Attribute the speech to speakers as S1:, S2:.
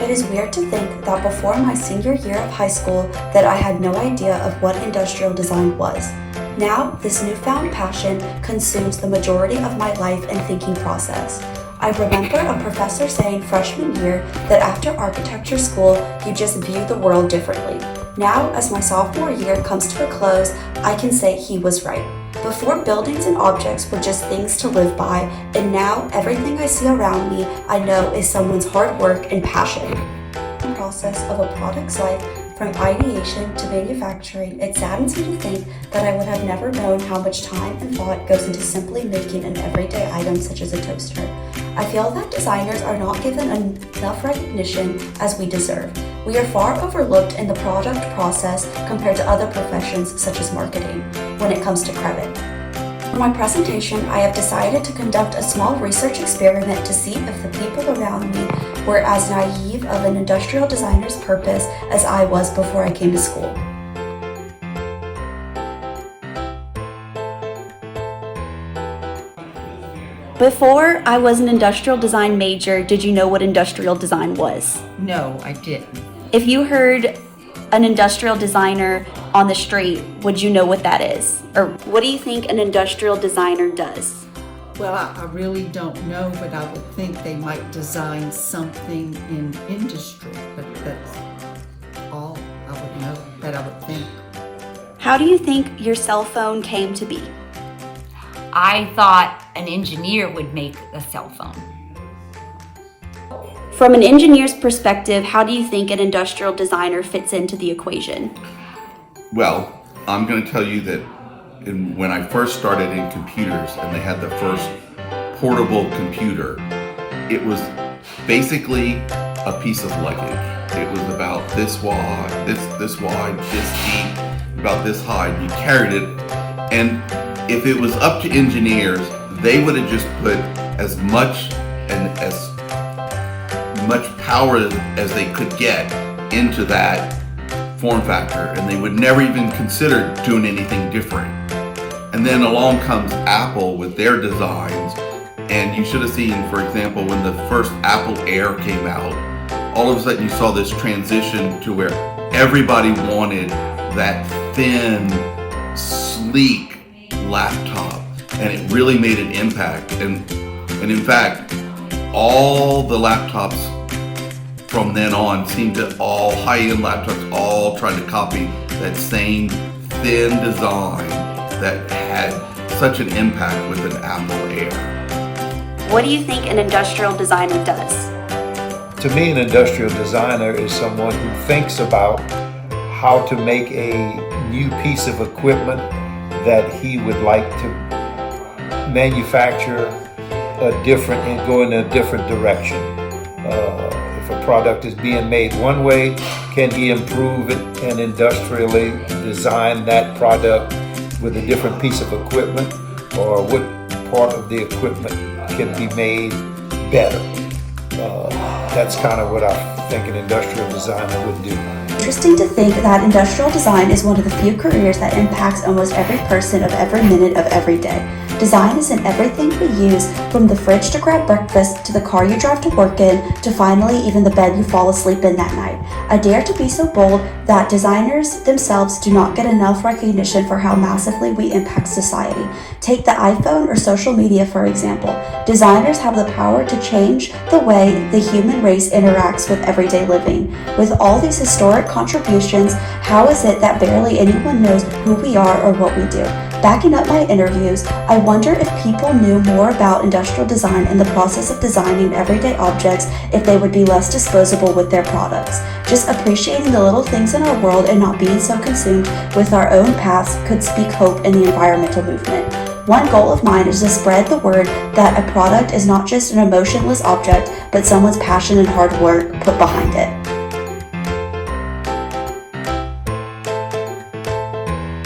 S1: It is weird to think that before my senior year of high school that I had no idea of what industrial design was. Now, this newfound passion consumes the majority of my life and thinking process. I remember a professor saying freshman year that after architecture school, you just view the world differently. Now, as my sophomore year comes to a close, I can say he was right. Before, buildings and objects were just things to live by, and now everything I see around me I know is someone's hard work and passion. The process of a product's life, from ideation to manufacturing, it saddens me to think that I would have never known how much time and thought goes into simply making an everyday item such as a toaster. I feel that designers are not given enough recognition as we deserve. We are far overlooked in the product process compared to other professions such as marketing when it comes to credit. For my presentation, I have decided to conduct a small research experiment to see if the people around me were as naive of an industrial designer's purpose as I was before I came to school. Before I was an industrial design major, did you know what industrial design was?
S2: No, I didn't.
S1: If you heard an industrial designer on the street, would you know what that is? Or what do you think an industrial designer does?
S2: Well, I really don't know, but I would think they might design something in industry, but that's all I would know, that I would think.
S1: How do you think your cell phone came to be?
S3: I thought an engineer would make a cell phone.
S1: From an engineer's perspective, how do you think an industrial designer fits into the equation?
S4: Well, I'm going to tell you that when I first started in computers and they had the first portable computer, it was basically a piece of luggage. It was about this wide, this wide, this deep, about this high. You carried it, and if it was up to engineers, they would have just put as much power as they could get into that form factor, and they would never even consider doing anything different. And then along comes Apple with their designs, and you should have seen, for example, when the first Apple Air came out, all of a sudden you saw this transition to where everybody wanted that thin, sleek laptop, and it really made an impact. And in fact, all the laptops from then on seemed to, all high-end laptops all tried to copy that same thin design that had such an impact with an Apple Air.
S1: What do you think an industrial designer does?
S5: To me, an industrial designer is someone who thinks about how to make a new piece of equipment that he would like to manufacture and go in a different direction. If a product is being made one way, can he improve it and industrially design that product with a different piece of equipment, or what part of the equipment can be made better? That's kind of what I think an industrial designer would do.
S1: Interesting to think that industrial design is one of the few careers that impacts almost every person of every minute of every day. Design is in everything we use, from the fridge to grab breakfast, to the car you drive to work in, to finally even the bed you fall asleep in that night. I dare to be so bold that designers themselves do not get enough recognition for how massively we impact society. Take the iPhone or social media, for example. Designers have the power to change the way the human race interacts with everyday living. With all these historic contributions, how is it that barely anyone knows who we are or what we do? Backing up my interviews, I wonder if people knew more about industrial design and the process of designing everyday objects, if they would be less disposable with their products. Just appreciating the little things in our world and not being so consumed with our own past could speak hope in the environmental movement. One goal of mine is to spread the word that a product is not just an emotionless object, but someone's passion and hard work put behind it.